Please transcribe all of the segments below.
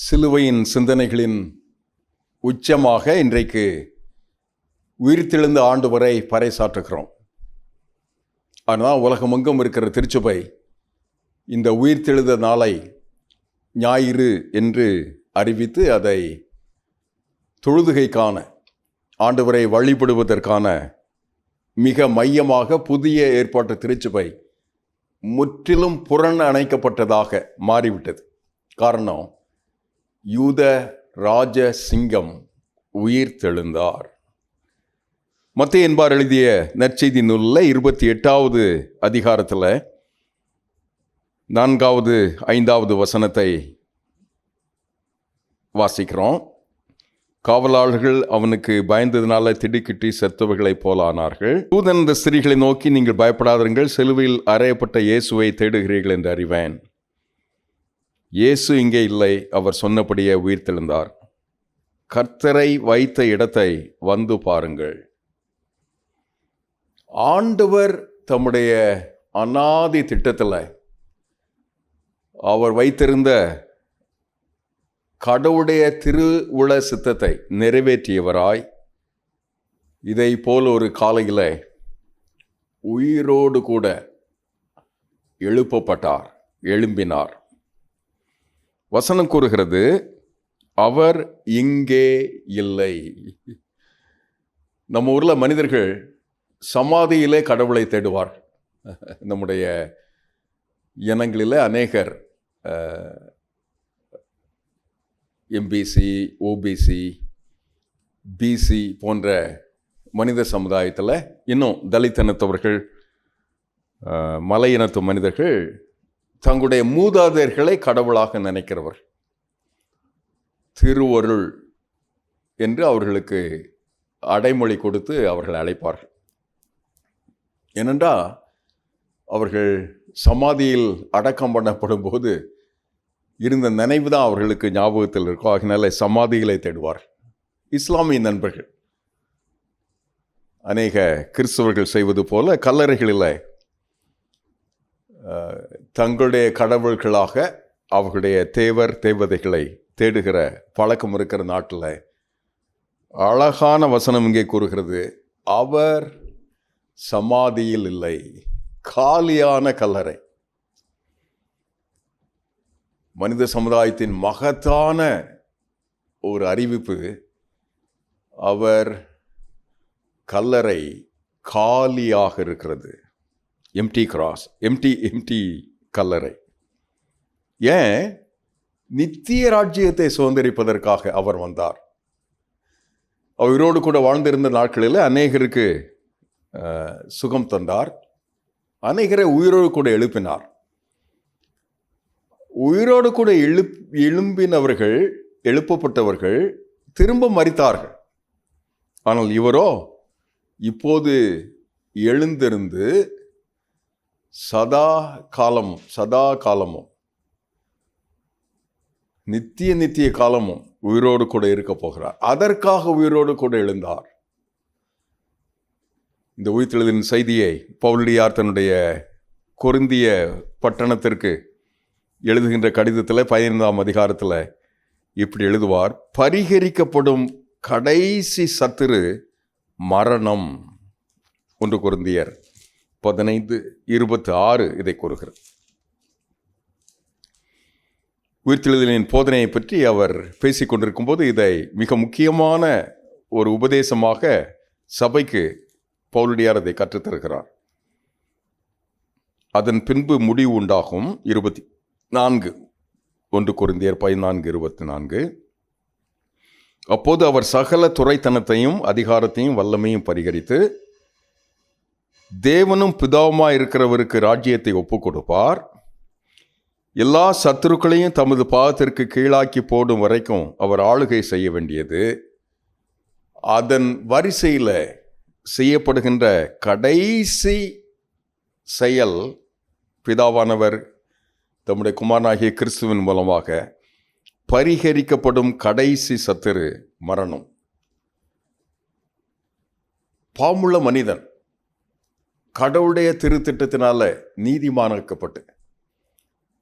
சிலுவையின் சிந்தனைகளின் உச்சமாக இன்றைக்கு உயிர்த்தெழுந்த ஆண்டு வரை பறைசாற்றுகிறோம். ஆனால் உலகமெங்கும் இருக்கிற திருச்சபை இந்த உயிர்த்தெழுந்த நாளை ஞாயிறு என்று அறிவித்து அதை தொழுதுகைக்கான ஆண்டவரை வழிபடுவதற்கான மிக மையமாக புதிய ஏற்பாட்டு திருச்சபை முற்றிலும் புறணணைக்கப்பட்டதாக மாறிவிட்டது. காரணம், யூத ராஜ சிங்கம் உயிர்த்தெழுந்தார். மத்தேயு என்பார் எழுதிய நற்செய்தி நூலில் 28வது அதிகாரத்தில் 4வது 5வது வசனத்தை வாசிக்கிறோம். காவலாளர்கள் அவனுக்கு பயந்ததினால திடுக்கிட்டு செத்தவர்களைப் போலானார்கள். தூதன் இந்த ஸ்திரீகளை நோக்கி, நீங்கள் பயப்படாதீர்கள், சிலுவையில் அறையப்பட்ட இயேசுவை தேடுகிறீர்கள் என்று அறிவேன். இயேசு இங்கே இல்லை, அவர் சொன்னபடியே உயிர்த்தெழுந்தார். கர்த்தரை வைத்த இடத்தை வந்து பாருங்கள். ஆண்டவர் தம்முடைய அநாதி திட்டத்தில் அவர் வைத்திருந்த கடவுளுடைய திருவுள சித்தத்தை நிறைவேற்றியவராய் இதை போல் ஒரு காலையில் உயிரோடு கூட எழும்பினார். வசனம் கூறுகிறது, அவர் இங்கே இல்லை. நம்ம ஊரில் மனிதர்கள் சமாதியிலே கடவுளை தேடுவார். நம்முடைய இனங்களில் அநேகர் எம்பிசி, ஓபிசி, பிசி போன்ற மனித சமுதாயத்தில், இன்னும் தலித் இனத்தவர்கள், மலை இனத்து மனிதர்கள் தங்களுடைய மூதாதையர்களை கடவுளாக நினைக்கிறவர். திருவருள் என்று அவர்களுக்கு அடைமொழி கொடுத்து அவர்கள் அழைப்பார்கள். ஏனென்றால் அவர்கள் சமாதியில் அடக்கம் பண்ணப்படும் போது இருந்த நினைவு தான் அவர்களுக்கு ஞாபகத்தில் இருக்கும். ஆகினால சமாதிகளை தேடுவார்கள். இஸ்லாமிய நண்பர்கள் அநேக கிறிஸ்தவர்கள் செய்வது போல கல்லறைகளில் தங்களுடைய கடவுள்களாக அவர்களுடைய தேவர் தேவதைகளை தேடுகிற பழக்கம் இருக்கிற நாட்டில் அழகான வசனம் இங்கே கூறுகிறது, அவர் சமாதியில் இல்லை, காலியான கல்லறை. மனித சமுதாயத்தின் மகத்தான ஒரு அறிவிப்பு, அவர் கல்லறை காலியாக இருக்கிறது. எம்டி கிராஸ், எம்டி கல்லறை. ஏன்? நித்திய ராஜ்யத்தை சுதந்திரிப்பதற்காக அவர் வந்தார். அவரோடு கூட வாழ்ந்திருந்த நாட்களில் அநேகருக்கு சுகம் தந்தார், அநேகரை உயிரோடு கூட எழுப்பினார். உயிரோடு கூட எழுப்பப்பட்டவர்கள் திரும்ப மரித்தார்கள். ஆனால் இவரோ இப்போது எழுந்திருந்து சதா காலமும் நித்திய காலமும் உயிரோடு கூட இருக்க போகிறார். அதற்காக உயிரோடு கூட எழுந்தார். இந்த உயிர்த்தெழுதலின் செய்தியை பவுலடியார் தன்னுடைய கொரிந்திய பட்டணத்திற்கு எழுதுகின்ற கடிதத்தில் 15ஆம் அதிகாரத்தில் இப்படி எழுதுவார், பரிகரிக்கப்படும் கடைசி சத்துரு மரணம். 1 கொரிந்தியர் 15:26 இதை கூறுகிறார். உயிர்த்தெழுதலின் போதனையை பற்றி அவர் பேசிக்கொண்டிருக்கும் போது இதை மிக முக்கியமான ஒரு உபதேசமாக சபைக்கு பவுலடியார் அதை கற்றுத்தருகிறார். அதன் பின்பு முடிவு உண்டாகும். 24 1 கொரிந்தியர் 14:24. அப்போது அவர் சகல துரைத்தனத்தையும் அதிகாரத்தையும் வல்லமையும் பரிகரித்து தேவனும் பிதாவுமாய் இருக்கிறவருக்கு ராஜ்யத்தை ஒப்புக் கொடுப்பார். எல்லா சத்துருக்களையும் தமது பாதத்திற்கு கீழாக்கி போடும் வரைக்கும் அவர் ஆளுகை செய்ய வேண்டியது. அதன் வரிசையில் செய்யப்படுகின்ற கடைசி செயல், பிதாவானவர் தம்முடைய குமாரனாகிய கிறிஸ்துவின் மூலமாக பரிகரிக்கப்படும் கடைசி சத்துரு மரணம். பாவமுள்ள மனிதன் கடவுளுடைய திருத்திட்டத்தினால நீதிமானாக்கப்பட்டு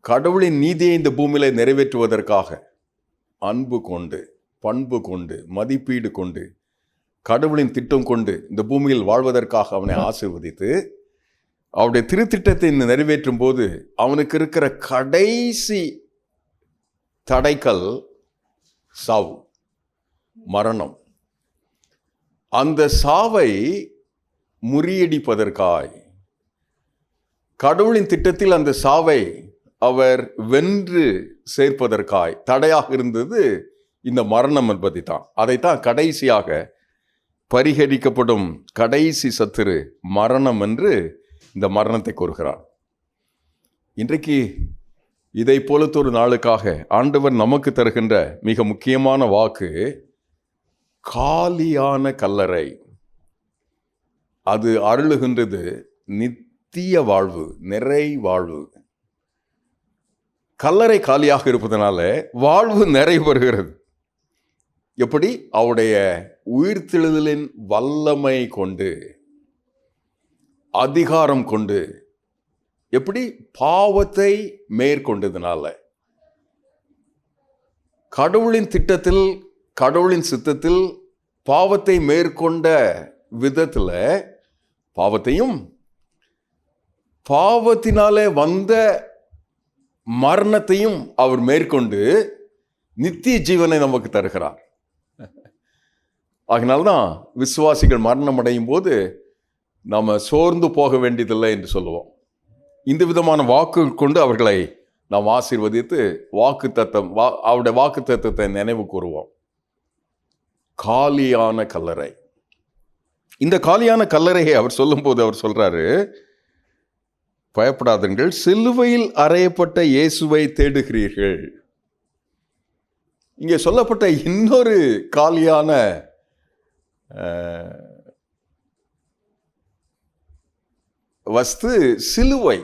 கடவுளின் நீதியை இந்த பூமியில நிறைவேற்றுவதற்காக அன்பு கொண்டு, பண்பு கொண்டு, மதிப்பீடு கொண்டு, கடவுளின் திட்டம் கொண்டு இந்த பூமியில் வாழ்வதற்காக அவனை ஆசீர்வதித்து அவருடைய திருத்திட்டத்தை நிறைவேற்றும் போது அவனுக்கு இருக்கிற கடைசி தடைக்கல் சாவு, மரணம். அந்த சாவை முறியடிப்பதற்காய் கடவுளின் திட்டத்தில் அந்த சாவை அவர் வென்று சேர்ப்பதற்காய் தடையாக இருந்தது இந்த மரணம் என்பதை தான். அதைத்தான் கடைசியாக பரிகரிக்கப்படும் கடைசி சத்துரு மரணம் என்று இந்த மரணத்தை கூறுகிறார். இன்றைக்கு இதை போலத்தொரு நாளுக்காக ஆண்டவர் நமக்கு தருகின்ற மிக முக்கியமான வாக்கு காலியான கல்லறை. அது அருளுகின்றது நித்திய வாழ்வு, நிறை வாழ்வு. கல்லறை காலியாக இருப்பதனால வாழ்வு நிறைவேறுகிறது. எப்படி? அவருடைய உயிர்த்தெழுதலின் வல்லமை கொண்டு, அதிகாரம் கொண்டு. எப்படி? பாவத்தை மேற்கொண்டதுனால. கடவுளின் திட்டத்தில், கடவுளின் சித்தத்தில் பாவத்தை மேற்கொண்ட விதத்தில் பாவத்தையும் பாவத்தினாலே வந்த மரணத்தையும் அவர் மேற்கொண்டு நித்திய ஜீவனை நமக்கு தருகிறார். அதனால்தான் விசுவாசிகள் மரணம் அடையும் போது நாம் சோர்ந்து போக வேண்டியதில்லை என்று சொல்லுவோம். இந்த விதமான வாக்கு கொண்டு அவர்களை நாம் ஆசீர்வதித்து அவருடைய வாக்கு தத்தத்தை நினைவு கூறுவோம். காலியான கல்லறை. இந்த காலியான கல்லறையை அவர் சொல்லும்போது அவர் சொல்றாரு, பயப்படாதீர்கள், சிலுவையில் அறையப்பட்ட இயேசுவை தேடுகிறீர்கள். இங்கே சொல்லப்பட்ட இன்னொரு காலியான வஸ்து சிலுவை.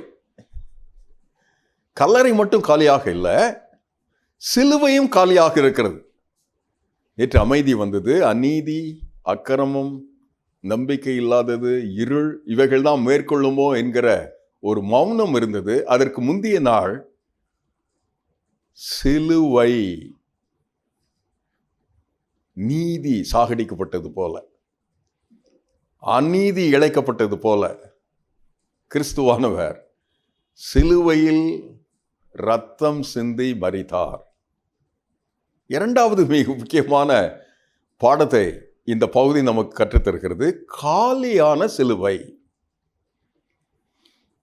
கல்லறை மட்டும் காலியாக இல்லை, சிலுவையும் காலியாக இருக்கிறது. நேற்று அமைதி வந்தது. அநீதி, அக்கிரமம், நம்பிக்கை இல்லாதது, இருள், இவைகள் தான் மேற்கொள்ளுமோ என்கிற ஒரு மௌனம் இருந்தது. அதற்கு முந்தைய நாள் சிலுவை, நீதி சாகடிக்கப்பட்டது போல, அநீதி இழைக்கப்பட்டது போல கிறிஸ்துவானவர் சிலுவையில் இரத்தம் சிந்தி மரித்தார். இரண்டாவது மிக முக்கியமான பாடத்தை இந்த பகுதி நமக்கு கற்றுத்தருகிறது. காலியான சிலுவை.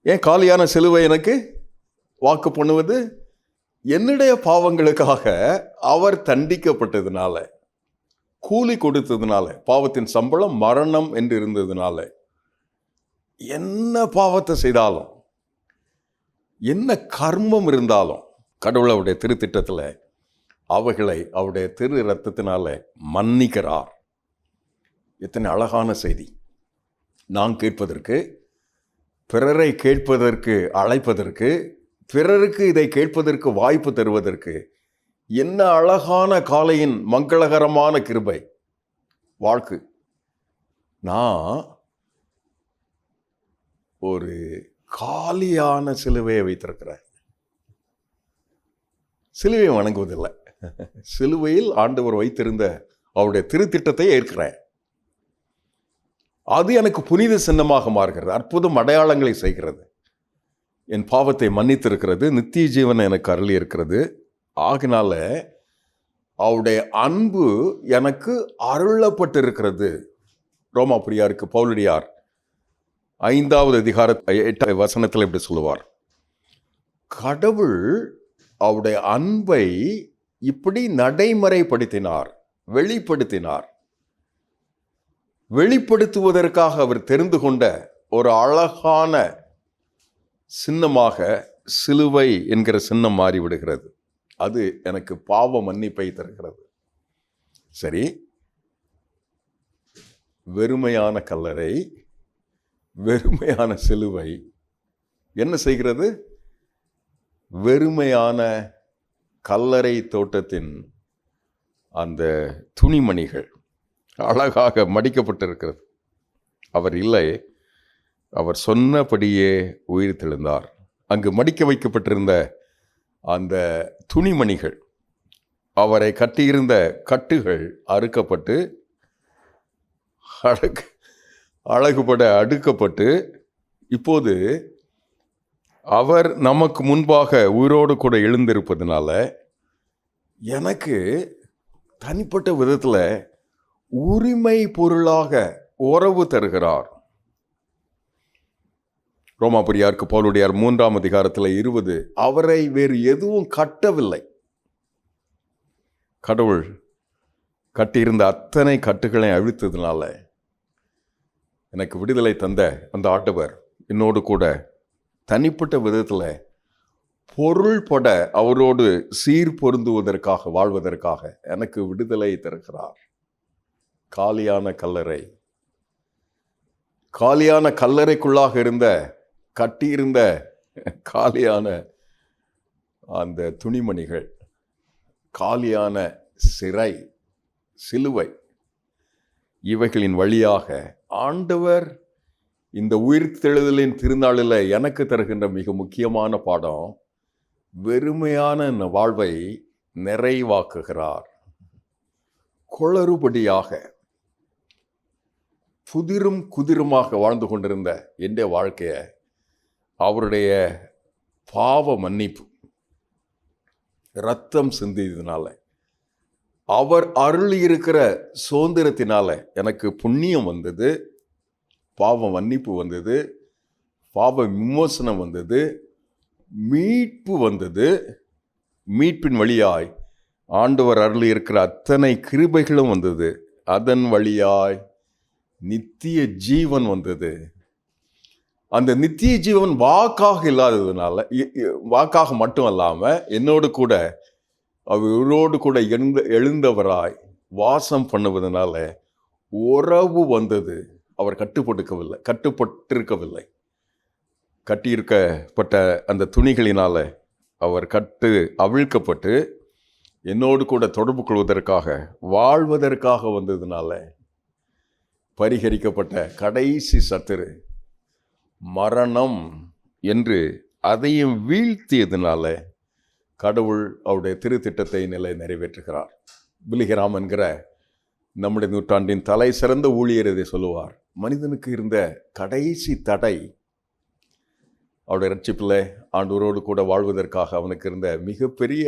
ஏன் காலியான சிலுவை எனக்கு வாக்கு பண்ணுவது? என்னுடைய பாவங்களுக்காக அவர் தண்டிக்கப்பட்டதுனால, கூலி கொடுத்ததுனால, பாவத்தின் சம்பளம் மரணம் என்று இருந்ததுனால, என்ன பாவத்தை செய்தாலும், என்ன கர்மம் இருந்தாலும் கடவுள் அவருடைய திருத்திட்டத்தில் அவைகளை அவருடைய திரு இரத்தத்தினால மன்னிக்கிறார். எத்தனை அழகான செய்தி! நான் கேட்பதற்கு, பிறரை கேட்பதற்கு அழைப்பதற்கு, பிறருக்கு இதை கேட்பதற்கு வாய்ப்பு தருவதற்கு என்ன அழகான காலையின் மங்களகரமான கிருபை வாழ்க்கு. நான் ஒரு காலியான சிலுவையை வைத்திருக்கிறேன். சிலுவையை வணங்குவதில்லை, சிலுவையில் ஆண்டவர் வைத்திருந்த அவருடைய திருத்திட்டத்தை ஏற்கிறேன். அது எனக்கு புனித சின்னமாக மாறுகிறது, அற்புதம் அடையாளங்களை செய்கிறது, என் பாவத்தை மன்னித்திருக்கிறது, நித்திய ஜீவனை எனக்கு அருளி இருக்கிறது. ஆகினால அவருடைய அன்பு எனக்கு அருளப்பட்டிருக்கிறது. ரோமாபுரியாருக்கு பவுலடியார் 5வது அதிகார 8வது வசனத்தில் இப்படி சொல்லுவார், கடவுள் அவருடைய அன்பை இப்படி நடைமுறைப்படுத்தினார், வெளிப்படுத்தினார். வெளிப்படுத்துவதற்காக அவர் தெரிந்து கொண்ட ஒரு அழகான சின்னமாக சிலுவை என்கிற சின்னம் மாறிவிடுகிறது. அது எனக்கு பாவ மன்னிப்பை தருகிறது. சரி, வெறுமையான கல்லறை, வெறுமையான சிலுவை என்ன செய்கிறது? வெறுமையான கல்லறை தோட்டத்தின் அந்த துணிமணிகள் அழகாக மடிக்கப்பட்டிருக்கிறது. அவர் இல்லை, அவர் சொன்னபடியே உயிர் தெழுந்தார். அங்கு மடிக்க வைக்கப்பட்டிருந்த அந்த துணிமணிகள் அவரை கட்டியிருந்த கட்டுகள் அறுக்கப்பட்டு அழகுபட அடுக்கப்பட்டு இப்போது அவர் நமக்கு முன்பாக உயிரோடு கூட எழுந்திருப்பதனால எனக்கு தனிப்பட்ட விதத்தில் உரிமை பொருளாக உறவு தருகிறார். ரோமாபுரியாருக்கு பவுலுடையார் 3ஆம் அதிகாரத்தில் 20, அவரை வேறு எதுவும் கட்டவில்லை. கடவுள் கட்டியிருந்த அத்தனை கட்டுகளை அழித்ததுனால எனக்கு விடுதலை தந்த அந்த ஆண்டவர் என்னோடு கூட தனிப்பட்ட விதத்தில் பொருள்பட அவரோடு சீர் பொருந்துவதற்காக வாழ்வதற்காக எனக்கு விடுதலை தருகிறார். காலியான கல்லறைக்குள்ளாக இருந்த கட்டியிருந்த காலியான அந்த துணிமணிகள், காலியான சிறை, சிலுவை, இவைகளின் வழியாக ஆண்டவர் இந்த உயிர்த்தெழுதலின் திருநாளில் எனக்கு தருகின்ற மிக முக்கியமான பாடம், வெறுமையான வாழ்வை நிறைவாக்குகிறார். குளறுபடியாக புதிரும் குதிருமாக வாழ்ந்து கொண்டிருந்த என் வாழ்க்கையை அவருடைய பாவ மன்னிப்பு, இரத்தம் சிந்தியதுனால, அவர் அருள் இருக்கிற சுதந்திரத்தினால எனக்கு புண்ணியம் வந்தது, பாவ மன்னிப்பு வந்தது, பாவ விமோசனம் வந்தது, மீட்பு வந்தது. மீட்பின் வழியாய் ஆண்டவர் அருள் இருக்கிற அத்தனை கிருபைகளும் வந்தது. அதன் வழியாய் நித்திய ஜீவன் வந்தது. அந்த நித்திய ஜீவன் வாக்காக இல்லாததுனால, வாக்காக மட்டும் அல்லாமல் என்னோடு கூட அவரோடு கூட எழுந்தவராய் வாசம் பண்ணுவதனால உறவு வந்தது. அவர் கட்டுப்பட்டிருக்கவில்லை. கட்டியிருக்கப்பட்ட அந்த துணிகளினால அவர் அவிழ்க்கப்பட்டு என்னோடு கூட தொடர்பு கொள்வதற்காக வாழ்வதற்காக வந்ததுனால பரிகரிக்கப்பட்ட கடைசி சத்துரு மரணம் என்று அதையும் வீழ்த்தியதுனால கடவுள் அவருடைய திருத்திட்டத்தை நிறைவேற்றுகிறார். பிலிகிராம் என்கிற நம்முடைய நூற்றாண்டின் தலை சிறந்த ஊழியர் இதை சொல்லுவார். மனிதனுக்கு இருந்த கடைசி தடை அவருடைய ரட்சிப்பில் ஆண்டவரோடு கூட வாழ்வதற்காக அவனுக்கு இருந்த மிகப்பெரிய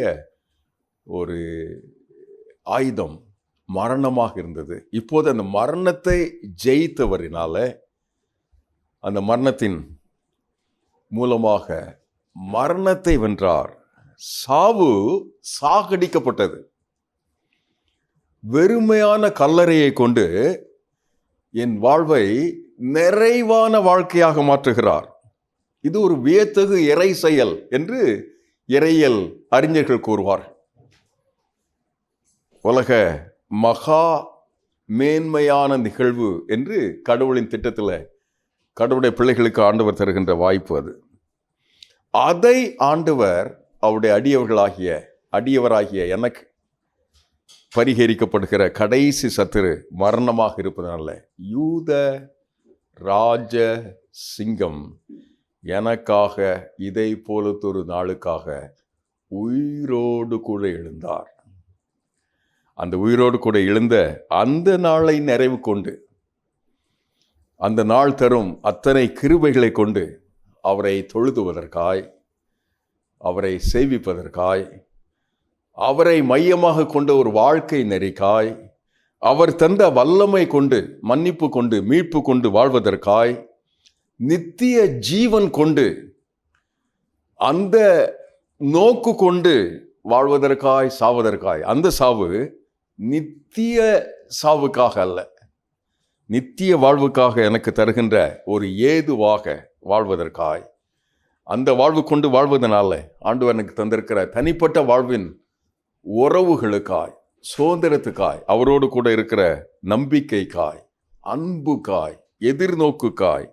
ஒரு ஆயுதம் மரணமாக இருந்தது. இப்போது அந்த மரணத்தை ஜெயித்தவரினால, அந்த மரணத்தின் மூலமாக மரணத்தை வென்றார். சாவு சாகடிக்கப்பட்டது. வெறுமையான கல்லறையை கொண்டு என் வாழ்வை நிறைவான வாழ்க்கையாக மாற்றுகிறார். இது ஒரு வியத்தகு இறை செயல் என்று இறையியல் அறிஞர்கள் கூறுவார். உலக மகா மேன்மையான நிகழ்வு என்று கடவுளின் திட்டத்தில் கடவுளுடைய பிள்ளைகளுக்கு ஆண்டவர் தருகின்ற வாய்ப்பு அது. அதை ஆண்டவர் அவருடைய அடியவராகிய எனக்கு பரிகரிக்கப்படுகிற கடைசி சத்துரு மரணமாக இருப்பதனால யூத ராஜ சிங்கம் எனக்காக இதை போலத்தொரு நாளுக்காக உயிரோடு கூட எழுந்தார். அந்த உயிரோடு கூட எழுந்த அந்த நாளை நிறைவு கொண்டு, அந்த நாள் தரும் அத்தனை கிருபைகளை கொண்டு அவரை தொழுதுவதற்காய், அவரை சேவிப்பதற்காய், அவரை மையமாக கொண்ட ஒரு வாழ்க்கை நெறிக்காய், அவர் தந்த வல்லமை கொண்டு, மன்னிப்பு கொண்டு, மீட்பு கொண்டு வாழ்வதற்காய், நித்திய ஜீவன் கொண்டு, அந்த நோக்கு கொண்டு வாழ்வதற்காய், சாவதற்காய். அந்த சாவு நித்திய சாவுக்காக அல்ல, நித்திய வாழ்வுக்காக எனக்கு தருகின்ற ஒரு ஏதுவாக வாழ்வதற்காய், அந்த வாழ்வு கொண்டு வாழ்வதனால ஆண்டவர் எனக்கு தந்திருக்கிற தனிப்பட்ட வாழ்வின் உறவுகளுக்காய், சுதந்திரத்துக்காய், அவரோடு கூட இருக்கிற நம்பிக்கைக்காய், அன்புக்காய், எதிர்நோக்குக்காய்,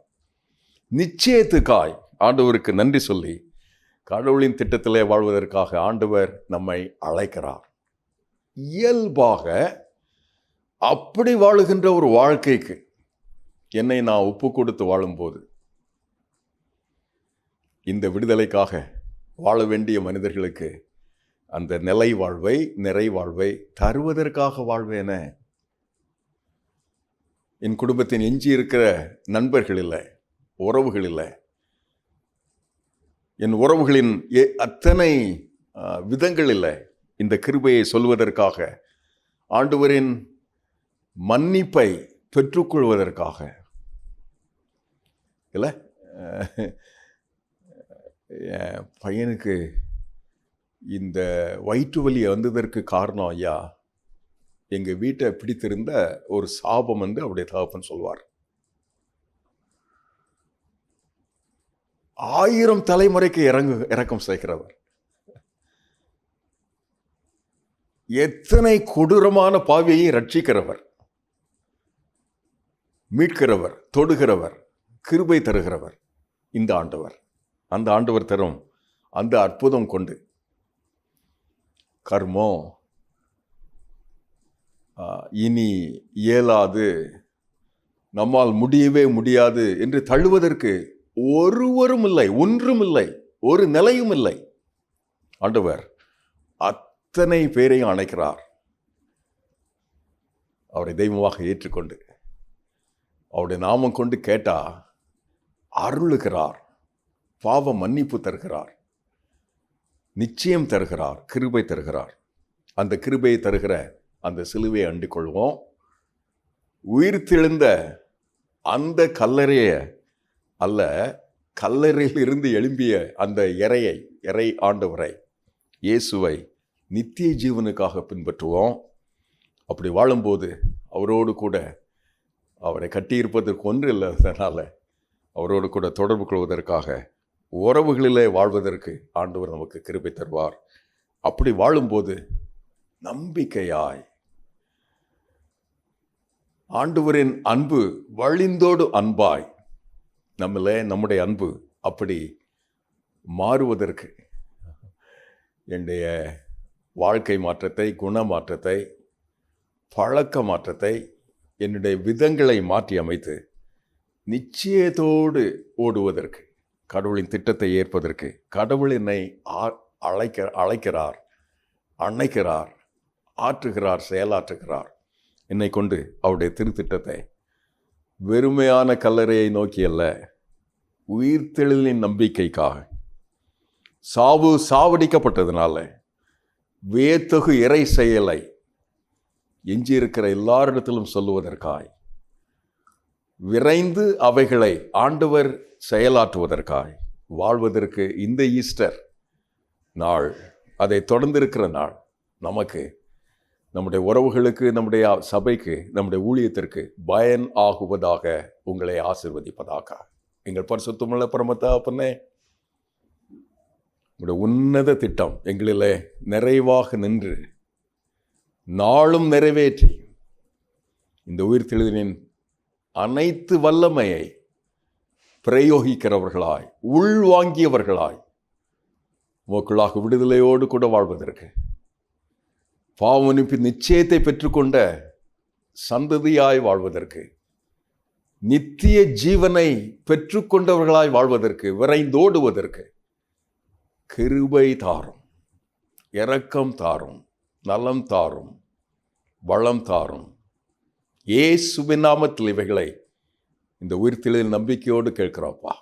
நிச்சயத்துக்காய் ஆண்டவருக்கு நன்றி சொல்லி கடவுளின் திட்டத்திலே வாழ்வதற்காக ஆண்டவர் நம்மை அழைக்கிறார். இயல்பாக அப்படி வாழுகின்ற ஒரு வாழ்க்கைக்கு என்னை நான் ஒப்பு கொடுத்து வாழும்போது, இந்த விடுதலைக்காக வாழ வேண்டிய மனிதர்களுக்கு அந்த நிலை வாழ்வை, நிறை வாழ்வை தருவதற்காக வாழ்வேன. என் குடும்பத்தின் எஞ்சி இருக்கிற நண்பர்கள் இல்லை, உறவுகள் இல்லை, என் உறவுகளின் அத்தனை விதங்கள் இல்லை. இந்த கிருபையை சொல்வதற்காக, ஆண்டவரின் மன்னிப்பை பெற்றுக்கொள்வதற்காக இல்லை. என் பையனுக்கு இந்த வயிற்று வலி வந்ததற்கு காரணம் ஐயா, எங்கள் வீட்டை பிடித்திருந்த ஒரு சாபம் என்று அவருடைய தகப்பன் சொல்வார். 1000 தலைமுறைக்கு இரக்கம் சேர்க்கிறவர், எத்தனை கொடூரமான பாவியை ரட்சிக்கிறவர், மீட்கிறவர், தொடுகிறவர், கிருபை தருகிறவர் இந்த ஆண்டவர். அந்த ஆண்டவர் தரும் அந்த அற்புதம் கொண்டு கர்மம் இனி இயலாது, நம்மால் முடியவே முடியாது என்று தள்ளுவதற்கு ஒருவரும் இல்லை, ஒன்றும் இல்லை, ஒரு நிலையும் இல்லை. ஆண்டவர் அத்தனை பேரையும் அணைக்கிறார். அவரை தெய்வமாக ஏற்றுக்கொண்டு அவருடைய நாமம் கொண்டு கேட்டா அருளுகிறார், பாவ மன்னிப்பு தருகிறார், நிச்சயம் தருகிறார், கிருபை தருகிறார். அந்த கிருபையை தருகிற அந்த சிலுவையை அண்டிக் கொள்வோம். உயிர்த்தெழுந்த அந்த கல்லறையை அல்ல, கல்லறையில் இருந்து எழும்பிய அந்த இறை ஆண்டவரை, இயேசுவை நித்திய ஜீவனுக்காக பின்பற்றுவோம். அப்படி வாழும்போது அவரோடு கூட, அவரை கட்டியிருப்பதற்கு ஒன்று இல்லாததுனால அவரோடு கூட தொடர்பு கொள்வதற்காக, உறவுகளிலே வாழ்வதற்கு ஆண்டவர் நமக்கு கிருபை தருவார். அப்படி வாழும்போது நம்பிக்கையாய் ஆண்டவரின் அன்பு வழிந்தோடு அன்பாய் நம்முடைய அன்பு அப்படி மாறுவதற்கு, என்னுடைய வாழ்க்கை மாற்றத்தை, குண மாற்றத்தை, பழக்க மாற்றத்தை, என்னுடைய விதங்களை மாற்றி அமைத்து நிச்சயத்தோடு ஓடுவதற்கு, கடவுளின் திட்டத்தை ஏற்பதற்கு கடவுள் என்னை அழைக்கிறார், அணைக்கிறார், ஆற்றுகிறார், செயலாற்றுகிறார். என்னை கொண்டு அவருடைய திருத்திட்டத்தை வெறுமையான கல்லறையை நோக்கி அல்ல, உயிர்த்தெழுதலின் நம்பிக்கைக்காக, சாவடிக்கப்பட்டதுனால வியத்தகு இறை செயலை எஞ்சியிருக்கிற எல்லாரிடத்திலும் சொல்லுவதற்காய், விரைந்து அவைகளை ஆண்டவர் செயலாற்றுவதற்காய் வாழ்வதற்கு இந்த ஈஸ்டர் நாள், அதை தொடர்ந்திருக்கிற நாள் நமக்கு, நம்முடைய உறவுகளுக்கு, நம்முடைய சபைக்கு, நம்முடைய ஊழியத்திற்கு பயன் ஆகுவதாக உங்களை ஆசீர்வதிப்பதாக. எங்கள் பரிசுத்தமுள்ள பரம தகப்பனே, உங்களுடைய உன்னத திட்டம் எங்களிலே நிறைவாக நின்று நாளும் நிறைவேற்றி இந்த உயிர்த்தெழுதலின் அனைத்து வல்லமையை பிரயோகிக்கிறவர்களாய், உள்வாங்கியவர்களாய், உங்களுக்காக விடுதலையோடு கூட வாழ்வதற்கு, பாவமன்னிப்பு நிச்சயத்தை பெற்றுக்கொண்ட சந்ததியாய் வாழ்வதற்கு, நித்திய ஜீவனை பெற்றுக்கொண்டவர்களாய் வாழ்வதற்கு, விரைந்தோடுவதற்கு கிருபை தாரும், இரக்கம் தாரும், நலம் தாரும், வளம் தாரும். இயேசுவின் நாமத்தில் இவைகளை இந்த உயிர்த்தெழுதல் நம்பிக்கையோடு கேட்கிறோம்ப்பா,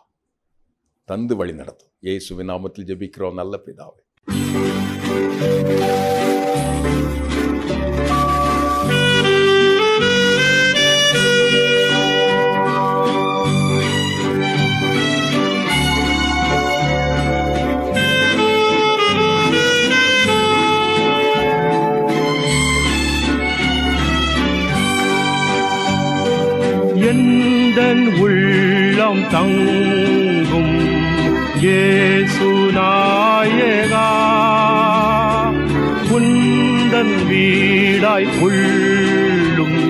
தந்து வழி நடத்தும். இயேசுவின் நாமத்தில் ஜெபிக்கிறோம் நல்ல பிதாவே. எந்தன் உள்ளம் தங்கும் இயேசு நாயகா, உந்தன் வீடாய் உள்ளும்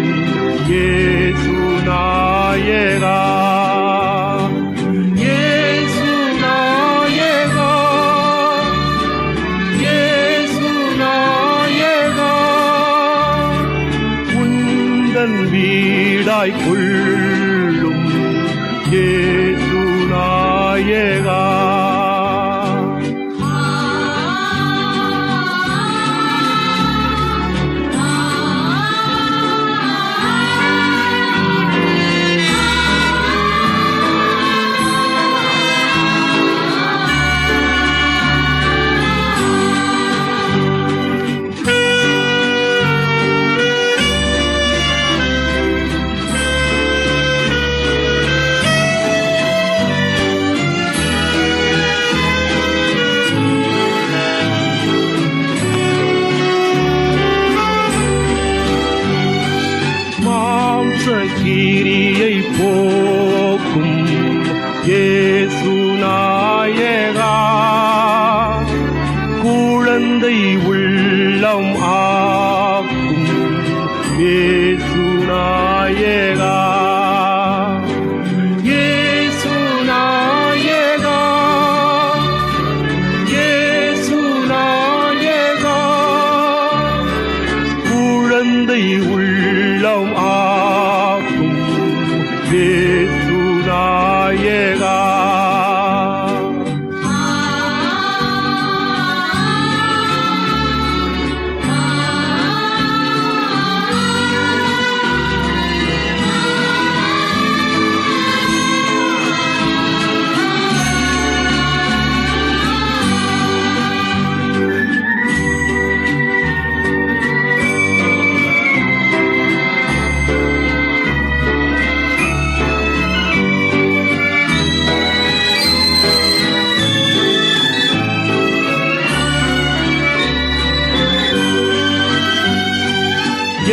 இயேசு நாயகா, இயேசு நாயகா, இயேசு நாயகா, உந்தன் வீடாய் உள்ளும் இயேசு நாயகா. பீரியை போக்கும் இயேசு நாயகா, குழந்தை உள்ளம் ஆக்கும் இயேசு நாயகா, இயேசு நாயகா, இயேசு நாயகா, குழந்தை உள்ளம் ஆக்கும் இயேசு நாயகா.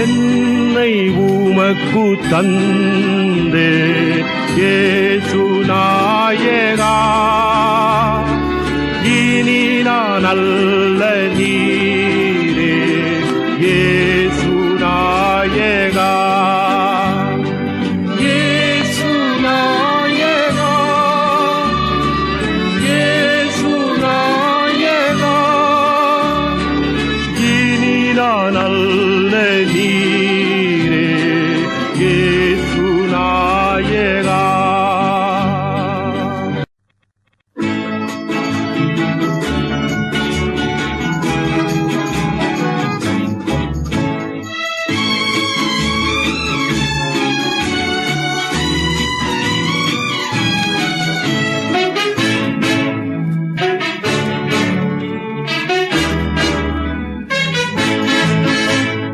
என்னை உமக்கு தந்தே இயேசு நாயகா, இனி நான் அல்ல நீரே இயேசு நாயகா, இயேசு நாயகா, இயேசு நாயகா, இனி நான் அல்ல நீரே இயேசு நாயகா.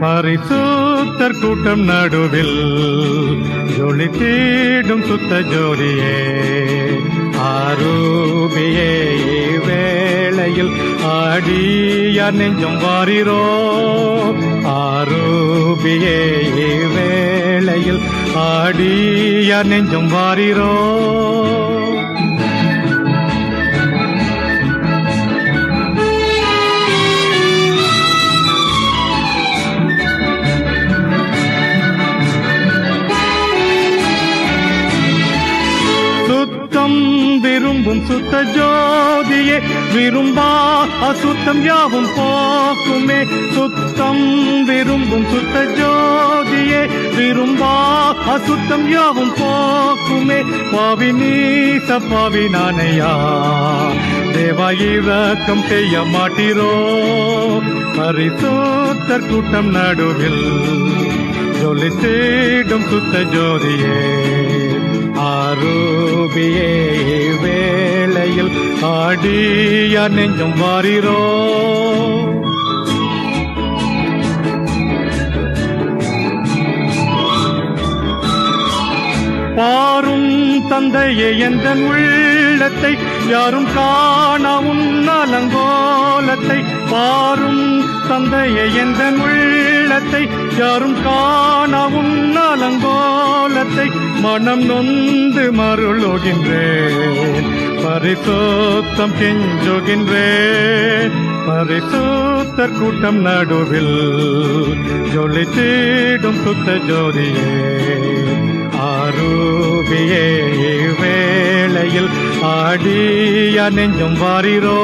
பரிசுத்தர் கூட்டம் நடுவில் ஜொலி தேடும் சுத்த ஜோதியே, ஆரூபியே வேளையில் ஆடியார் நெஞ்சம் வாரிரோ, ஆரூபியே வேளையில் ஆடியார் நெஞ்சம் வாரிரோ. விரும்பும் சுத்த ஜோதியே, விரும்பா அசுத்தம் யாவும் போக்குமே, சுத்தம் விரும்பும் சுத்த ஜோதியே, விரும்பா அசுத்தம் யாவும் போக்குமே. பாவி நீச பாவி நானையா, தேவா இரக்கம் செய்ய மாட்டீரோ, பரிசுத்தர் கூட்டம் நடுவில் ஜொலி தேடும் சுத்த ஜோதியே, ஆரூபியே வேளையில் ஆடியார் நெஞ்சம் வாரிரோ. பாரும் தந்தையே எந்தன் உள்ளத்தை, யாரும் காணா உன் அலங்கோலத்தை, பாரும் தந்தையே எந்தன் உள்ளத்தை, யாரும் காணா உன் அலங்கோலத்தை, மனம் நொந்து மருளுகின்றேன், பரிசுத்தம் கெஞ்சுகின்றேன், பரிசுத்தர் கூட்டம் நடுவில் ஜொலி தேடும் சுத்த ஜோதியே, ஆரூபியே வேளையில் ஆடியார் நெஞ்சம் வாரிரோ.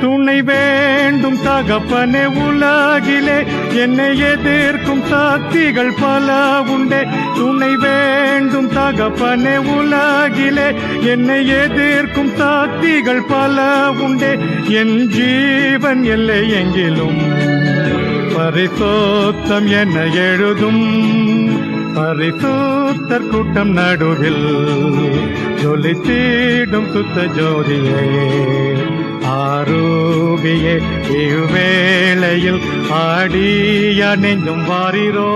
துணை வேண்டும் தகப்பனே உலகிலே, என்னை எதிர்க்கும் சக்திகள் பல உண்டே, துணை வேண்டும் தகப்பனே உலகிலே, என்னை எதிர்க்கும் சக்திகள் பல உண்டே, என் ஜீவன் எல்லை எங்கிலும் பரிசுத்தம் என்ன எழுதும், பரிசுத்தர் கூட்டம் நடுவில் ஜொலி தேடும் சுத்த ஜோதியே, ஆரூபியே இவ்வேளையில் ஆடியார் நெஞ்சம் வாரிரோ.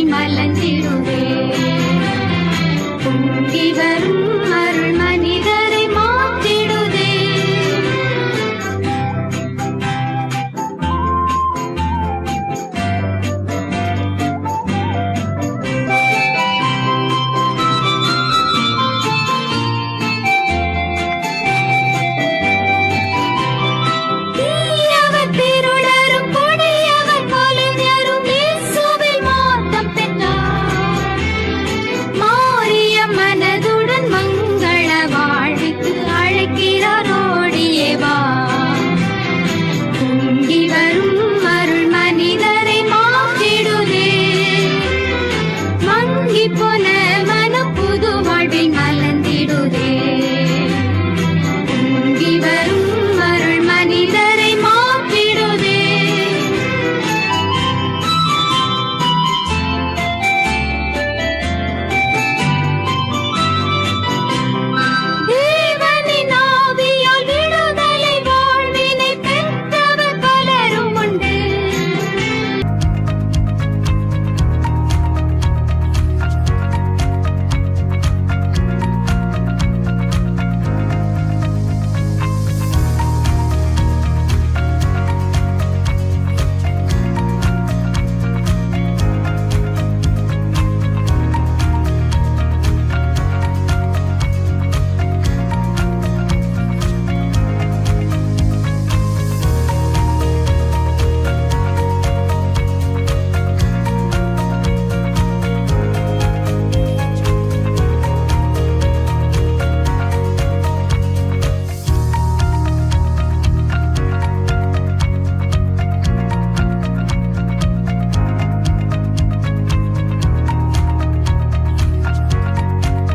மலர்ந்திடும்